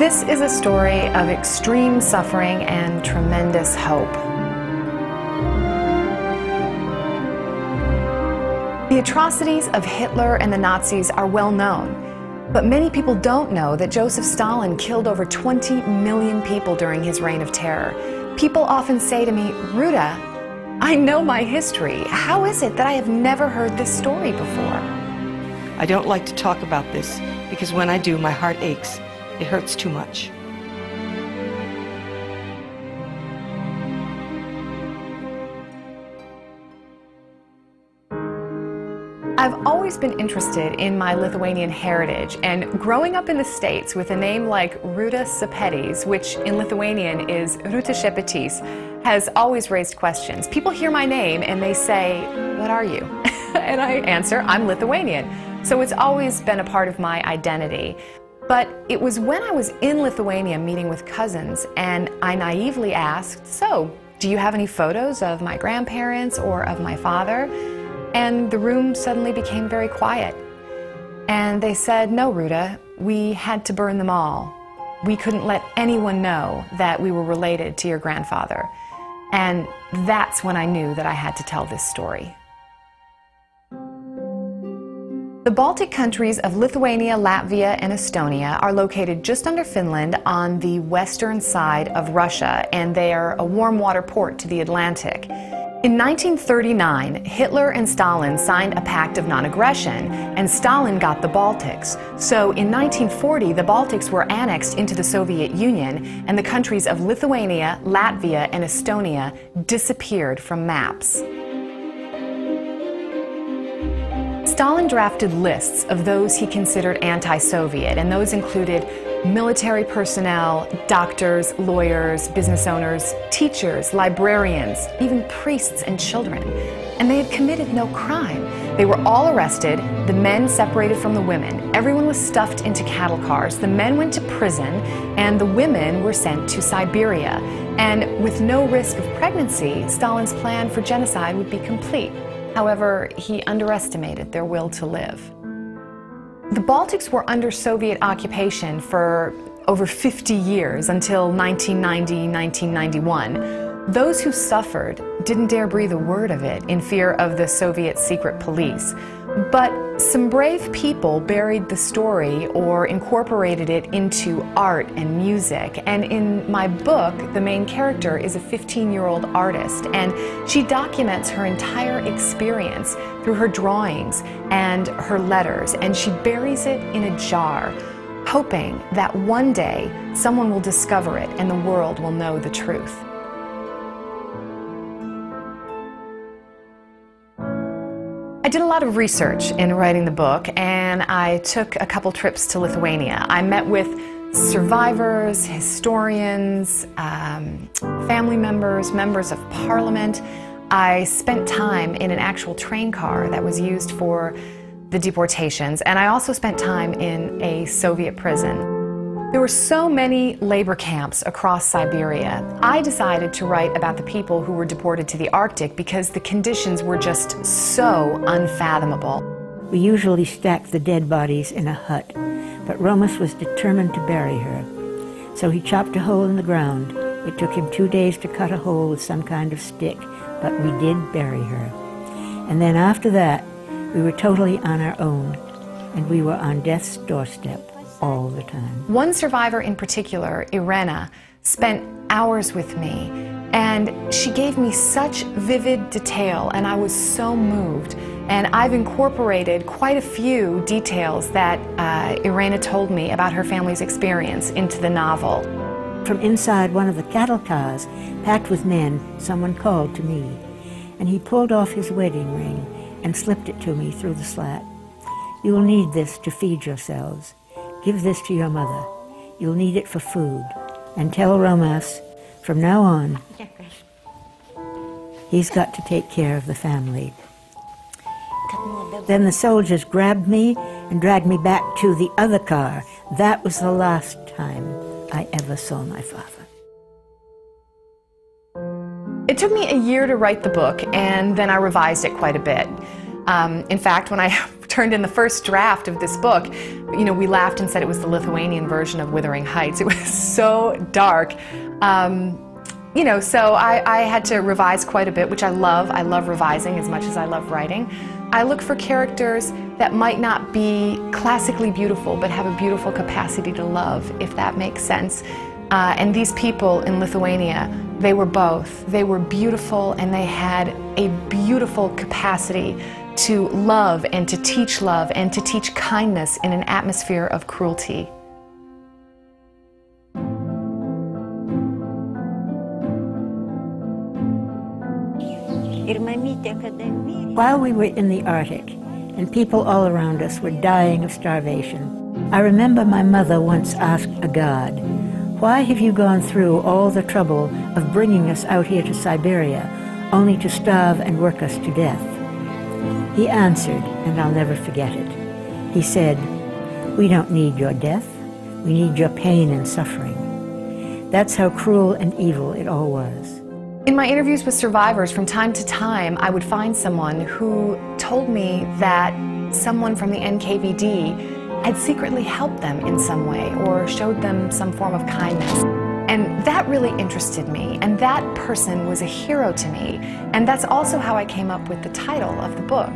This is a story of extreme suffering and tremendous hope. The atrocities of Hitler and the Nazis are well known, but many people don't know that Joseph Stalin killed over 20 million people during his reign of terror. People often say to me, "Ruta, I know my history. How is it that I have never heard this story before?" I don't like to talk about this because when I do, my heart aches. It hurts too much. I've always been interested in my Lithuanian heritage, and growing up in the States with a name like Rutos Sepetys, which in Lithuanian is Rūtos Šepetys, has always raised questions. People hear my name and they say, "What are you?" And I answer, "I'm Lithuanian." So it's always been a part of my identity. But it was when I was in Lithuania meeting with cousins and I naively asked, "So, do you have any photos of my grandparents or of my father?" And the room suddenly became very quiet. And they said, "No, Ruta, we had to burn them all. We couldn't let anyone know that we were related to your grandfather." And that's when I knew that I had to tell this story. The Baltic countries of Lithuania, Latvia, and Estonia are located just under Finland on the western side of Russia, and they are a warm water port to the Atlantic. In 1939, Hitler and Stalin signed a pact of non-aggression, and Stalin got the Baltics. So in 1940, the Baltics were annexed into the Soviet Union, and the countries of Lithuania, Latvia, and Estonia disappeared from maps. Stalin drafted lists of those he considered anti-Soviet, and those included military personnel, doctors, lawyers, business owners, teachers, librarians, even priests and children. And they had committed no crime. They were all arrested, the men separated from the women. Everyone was stuffed into cattle cars. The men went to prison, and the women were sent to Siberia. And with no risk of pregnancy, Stalin's plan for genocide would be complete. However, he underestimated their will to live. The Baltics were under Soviet occupation for over 50 years, until 1990, 1991. Those who suffered didn't dare breathe a word of it in fear of the Soviet secret police. But some brave people buried the story or incorporated it into art and music. And in my book, the main character is a 15-year-old artist, and she documents her entire experience through her drawings and her letters, and she buries it in a jar, hoping that one day someone will discover it and the world will know the truth. I did a lot of research in writing the book, and I took a couple trips to Lithuania. I met with survivors, historians, family members, members of parliament. I spent time in an actual train car that was used for the deportations, and I also spent time in a Soviet prison. There were so many labor camps across Siberia. I decided to write about the people who were deported to the Arctic because the conditions were just so unfathomable. We usually stacked the dead bodies in a hut, but Romas was determined to bury her. So he chopped a hole in the ground. It took him 2 days to cut a hole with some kind of stick, but we did bury her. And then after that, we were totally on our own, and we were on death's doorstep all the time. One survivor in particular, Irena, spent hours with me, and she gave me such vivid detail, and I was so moved. And I've incorporated quite a few details that Irena told me about her family's experience into the novel. From inside one of the cattle cars, packed with men, someone called to me, and he pulled off his wedding ring and slipped it to me through the slat. "You will need this to feed yourselves. Give this to your mother. You'll need it for food. And tell Romas, from now on, he's got to take care of the family." Then the soldiers grabbed me and dragged me back to the other car. That was the last time I ever saw my father. It took me a year to write the book, and then I revised it quite a bit. In fact, when I turned in the first draft of this book, you know, we laughed and said it was the Lithuanian version of Wuthering Heights. It was so dark. You know, so I had to revise quite a bit, which I love. I love revising as much as I love writing. I look for characters that might not be classically beautiful, but have a beautiful capacity to love, if that makes sense. And these people in Lithuania, they were both. They were beautiful, and they had a beautiful capacity to love and to teach kindness in an atmosphere of cruelty. While we were in the Arctic, and people all around us were dying of starvation, I remember my mother once asked a god, "Why have you gone through all the trouble of bringing us out here to Siberia, only to starve and work us to death?" He answered, and I'll never forget it. He said, "We don't need your death. We need your pain and suffering." That's how cruel and evil it all was. In my interviews with survivors, from time to time, I would find someone who told me that someone from the NKVD had secretly helped them in some way or showed them some form of kindness. And that really interested me, and that person was a hero to me. And that's also how I came up with the title of the book,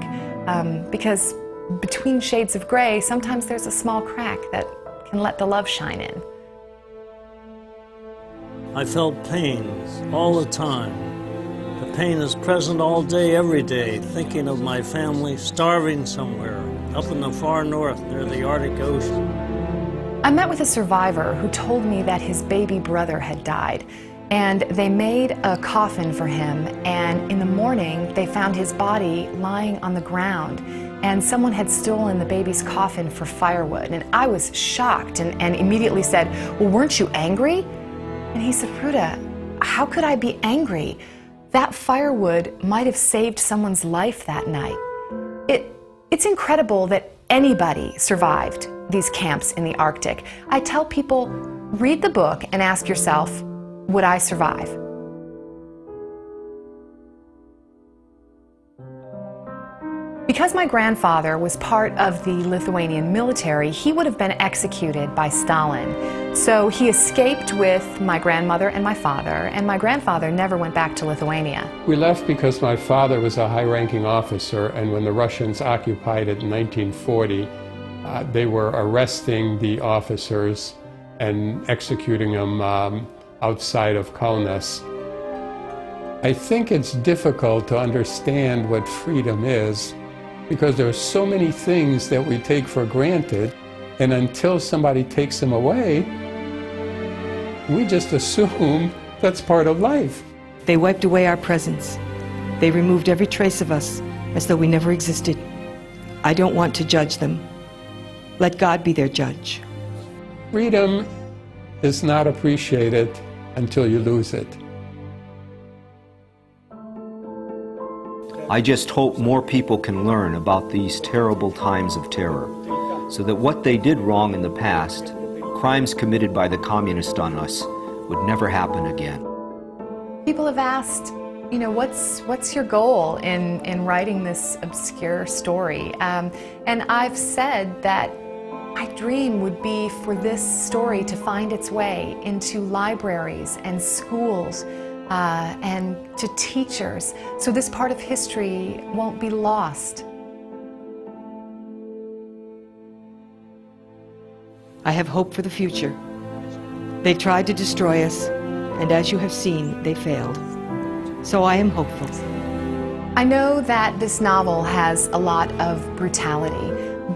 because between shades of gray, sometimes there's a small crack that can let the love shine in. I felt pains all the time. The pain is present all day, every day, thinking of my family starving somewhere, up in the far north near the Arctic Ocean. I met with a survivor who told me that his baby brother had died, and they made a coffin for him, and in the morning they found his body lying on the ground, and someone had stolen the baby's coffin for firewood. And I was shocked and immediately said, "Well, weren't you angry?" And he said, "Ruta, how could I be angry? That firewood might have saved someone's life that night." It's incredible that anybody survived these camps in the Arctic. I tell people, read the book and ask yourself, would I survive? Because my grandfather was part of the Lithuanian military, he would have been executed by Stalin. So he escaped with my grandmother and my father, and my grandfather never went back to Lithuania. We left because my father was a high-ranking officer, and when the Russians occupied it in 1940, they were arresting the officers and executing them outside of Kaunas. I think it's difficult to understand what freedom is, because there are so many things that we take for granted, and until somebody takes them away, we just assume that's part of life. They wiped away our presence. They removed every trace of us, as though we never existed. I don't want to judge them. Let God be their judge. Freedom is not appreciated until you lose it. I just hope more people can learn about these terrible times of terror, so that what they did wrong in the past, crimes committed by the communists on us, would never happen again. People have asked, you know, what's your goal in writing this obscure story? And I've said that my dream would be for this story to find its way into libraries and schools, and to teachers, so this part of history won't be lost. I have hope for the future. They tried to destroy us, and as you have seen, they failed. So I am hopeful. I know that this novel has a lot of brutality,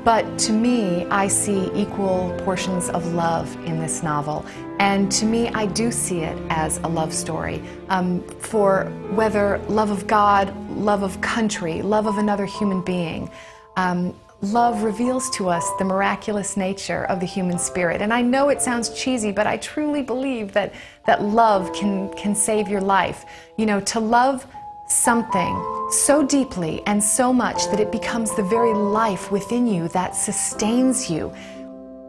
but to me, I see equal portions of love in this novel. And to me, I do see it as a love story. For whether love of God, love of country, love of another human being, love reveals to us the miraculous nature of the human spirit. And I know it sounds cheesy, but I truly believe that love can save your life. You know, to love something so deeply and so much that it becomes the very life within you that sustains you.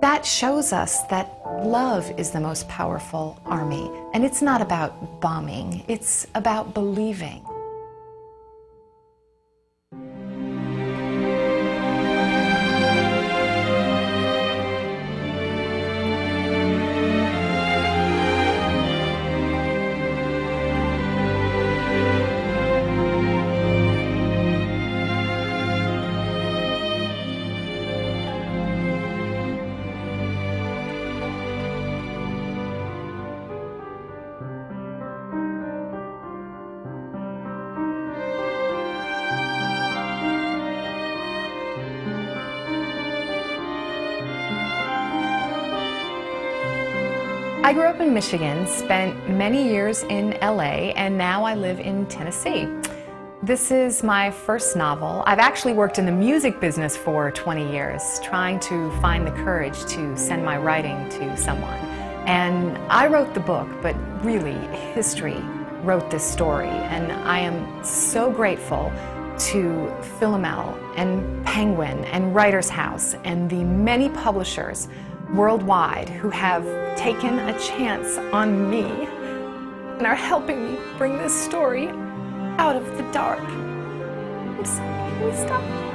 That shows us that love is the most powerful army. And it's not about bombing, it's about believing. I grew up in Michigan, spent many years in LA, and now I live in Tennessee. This is my first novel. I've actually worked in the music business for 20 years, trying to find the courage to send my writing to someone. And I wrote the book, but really, history wrote this story, and I am so grateful to Philomel and Penguin and Writers House and the many publishers worldwide who have taken a chance on me and are helping me bring this story out of the dark. I'm sorry, can we stop?